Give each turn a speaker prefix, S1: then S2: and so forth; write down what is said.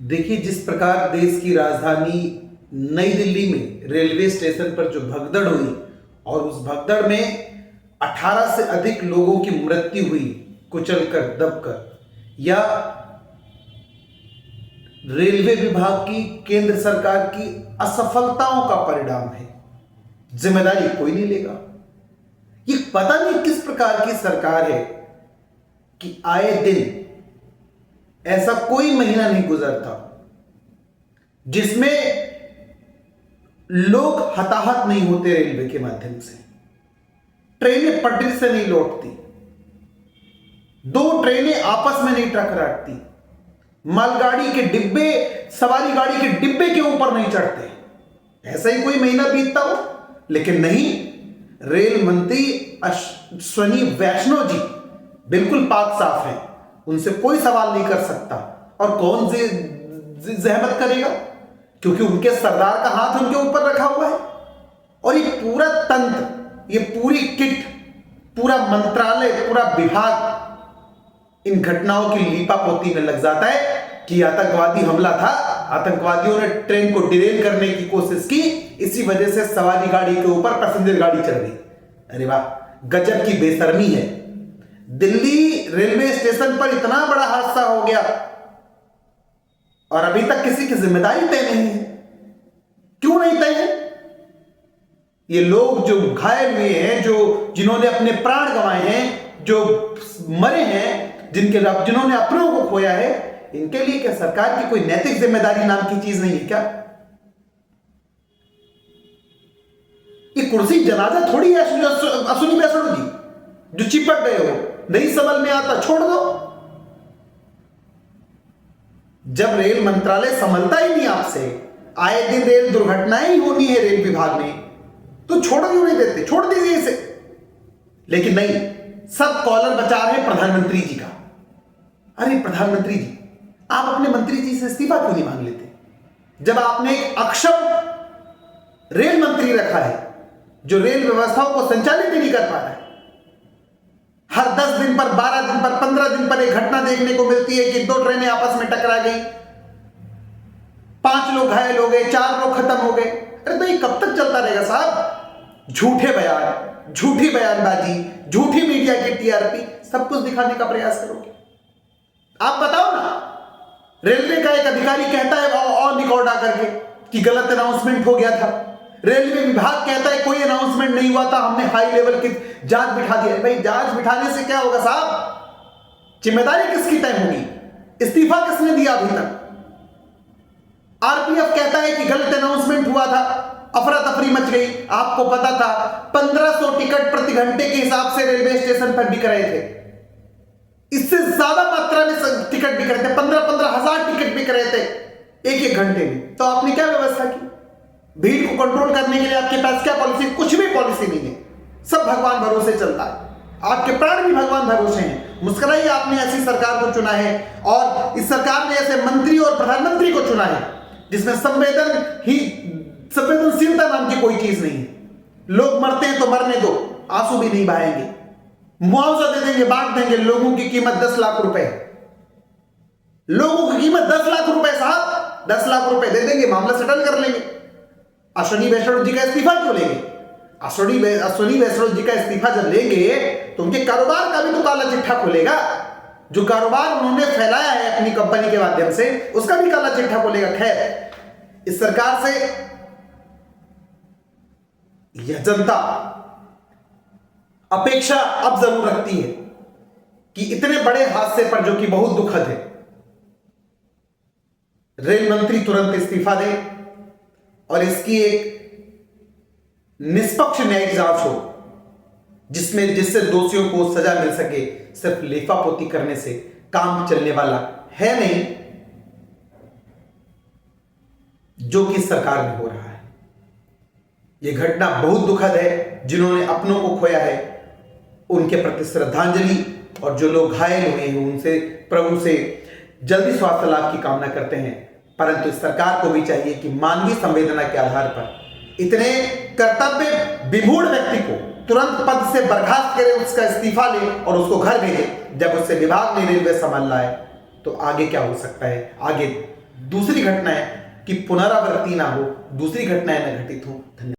S1: देखिए, जिस प्रकार देश की राजधानी नई दिल्ली में रेलवे स्टेशन पर जो भगदड़ हुई और उस भगदड़ में 18 से अधिक लोगों की मृत्यु हुई कुचलकर दबकर, या रेलवे विभाग की केंद्र सरकार की असफलताओं का परिणाम है। जिम्मेदारी कोई नहीं लेगा। ये पता नहीं किस प्रकार की सरकार है कि आए दिन ऐसा कोई महीना नहीं गुजरता जिसमें लोग हताहत नहीं होते रेलवे के माध्यम से। ट्रेनें पटरी से नहीं लौटती, दो ट्रेनें आपस में नहीं टकराती, मालगाड़ी के डिब्बे सवारी गाड़ी के डिब्बे के ऊपर नहीं चढ़ते। ऐसा ही कोई महीना बीतता हो, लेकिन नहीं। रेल मंत्री अश्विनी वैष्णव जी बिल्कुल पाक साफ हैं, उनसे कोई सवाल नहीं कर सकता। और कौन से जहमत करेगा, क्योंकि उनके सरदार का हाथ उनके ऊपर रखा हुआ है। और ये पूरा तंत्र, ये पूरी किट, पूरा मंत्रालय, पूरा विभाग इन घटनाओं की लीपापोती में लग जाता है कि आतंकवादी हमला था, आतंकवादियों ने ट्रेन को डिरेल करने की कोशिश की, इसी वजह से सवारी गाड़ी के ऊपर पैसेंजर गाड़ी चढ़ गई। अरे वाह, गजब की बेशर्मी है। दिल्ली रेलवे स्टेशन पर इतना बड़ा हादसा हो गया और अभी तक किसी की जिम्मेदारी तय नहीं है। क्यों नहीं तय है? ये लोग जो घायल हुए हैं, जो जिन्होंने अपने प्राण गंवाए हैं, जो मरे हैं, जिन्होंने अपनों को खोया है, इनके लिए क्या सरकार की कोई नैतिक जिम्मेदारी नाम की चीज नहीं है क्या? ये कुर्सी जनाजा थोड़ी है अश्विनी वैष्णव जी जो चिपक गए हो, नहीं समझ में आता, छोड़ दो। जब रेल मंत्रालय संभलता ही नहीं आपसे, आए दिन रेल दुर्घटनाएं ही होनी है रेल विभाग में, तो छोड़ क्यों नहीं देते? छोड़ दीजिए इसे। लेकिन नहीं, सब कॉलर बचा रहे प्रधानमंत्री जी का। अरे प्रधानमंत्री जी, आप अपने मंत्री जी से इस्तीफा क्यों नहीं मांग लेते? जब आपने एक अक्षम रेल मंत्री रखा है जो रेल व्यवस्थाओं को संचालित ही नहीं कर पा रहा है। हर 10 दिन पर, 12 दिन पर, 15 दिन पर एक घटना देखने को मिलती है कि 2 ट्रेनें आपस में टकरा गई, 5 लोग घायल हो गए, 4 लोग खत्म हो गए। अरे तो ये कब तक चलता रहेगा साहब? झूठे बयान, झूठी बयानबाजी, झूठी मीडिया की टीआरपी, सब कुछ दिखाने का प्रयास करोगे। आप बताओ ना, रेलवे का एक अधिकारी कहता है और निकॉर्डा करके कि गलत अनाउंसमेंट हो गया था। रेलवे विभाग कहता है कोई अनाउंसमेंट नहीं हुआ था, हमने हाई लेवल की जांच बिठा दी है। भाई जांच बिठाने से क्या होगा साहब? जिम्मेदारी किसकी तय होगी? इस्तीफा किसने दिया अभी तक? आरपीएफ कहता है कि गलत अनाउंसमेंट हुआ था, अफरा तफरी मच गई। आपको पता था 1500 टिकट प्रति घंटे के हिसाब से रेलवे स्टेशन पर बिक रहे थे। इससे ज्यादा मात्रा में टिकट बिक रहे थे, 15-15 हजार टिकट बिक रहे थे एक घंटे में। तो आपने क्या व्यवस्था की? भीड़ को कंट्रोल करने के लिए आपके पास क्या पॉलिसी? कुछ भी पॉलिसी नहीं है। सब भगवान भरोसे चलता है। आपके प्राण भी भगवान भरोसे हैं। मुस्कुराइए, आपने ऐसी सरकार को चुना है और इस सरकार ने ऐसे मंत्री और प्रधानमंत्री को चुना है जिसमें संवेदनशीलता नाम की कोई चीज नहीं है। लोग मरते हैं तो मरने दो, आंसू भी नहीं बहाएंगे। मुआवजा दे देंगे, बांट देंगे। लोगों की कीमत 10 लाख रुपए, लोगों की कीमत 10 लाख रुपए साहब, 10 लाख रुपए दे देंगे, मामला सेटल कर लेंगे। अश्विनी वैष्णव जी का इस्तीफा क्यों लेंगे? अश्विनी वैष्णव जी का इस्तीफा जब लेंगे तो उनके कारोबार का भी तो काला चिट्ठा खुलेगा। जो कारोबार उन्होंने फैलाया है अपनी कंपनी के माध्यम से, उसका भी काला चिट्ठा खुलेगा। खैर, इस सरकार से यह जनता अपेक्षा अब जरूर रखती है कि इतने बड़े हादसे पर, जो कि बहुत दुखद है, रेल मंत्री तुरंत इस्तीफा दे और इसकी एक निष्पक्ष न्यायिक जांच हो जिससे दोषियों को सजा मिल सके। सिर्फ लेफापोती करने से काम चलने वाला है नहीं, जो कि सरकार में हो रहा है। यह घटना बहुत दुखद है। जिन्होंने अपनों को खोया है उनके प्रति श्रद्धांजलि, और जो लोग घायल हुए हैं उनसे, प्रभु से जल्दी स्वास्थ्य लाभ की कामना करते हैं। परंतु इस सरकार को भी चाहिए कि मानवीय संवेदना के आधार पर इतने कर्तव्य विमूढ़ व्यक्ति को तुरंत पद से बर्खास्त करे, उसका इस्तीफा ले और उसको घर भेजे। जब उससे विभाग ने रेलवे संभाल है तो आगे क्या हो सकता है? आगे दूसरी घटनाएं की पुनरावृत्ति ना हो, दूसरी घटनाएं न घटित हो। धन्यवाद।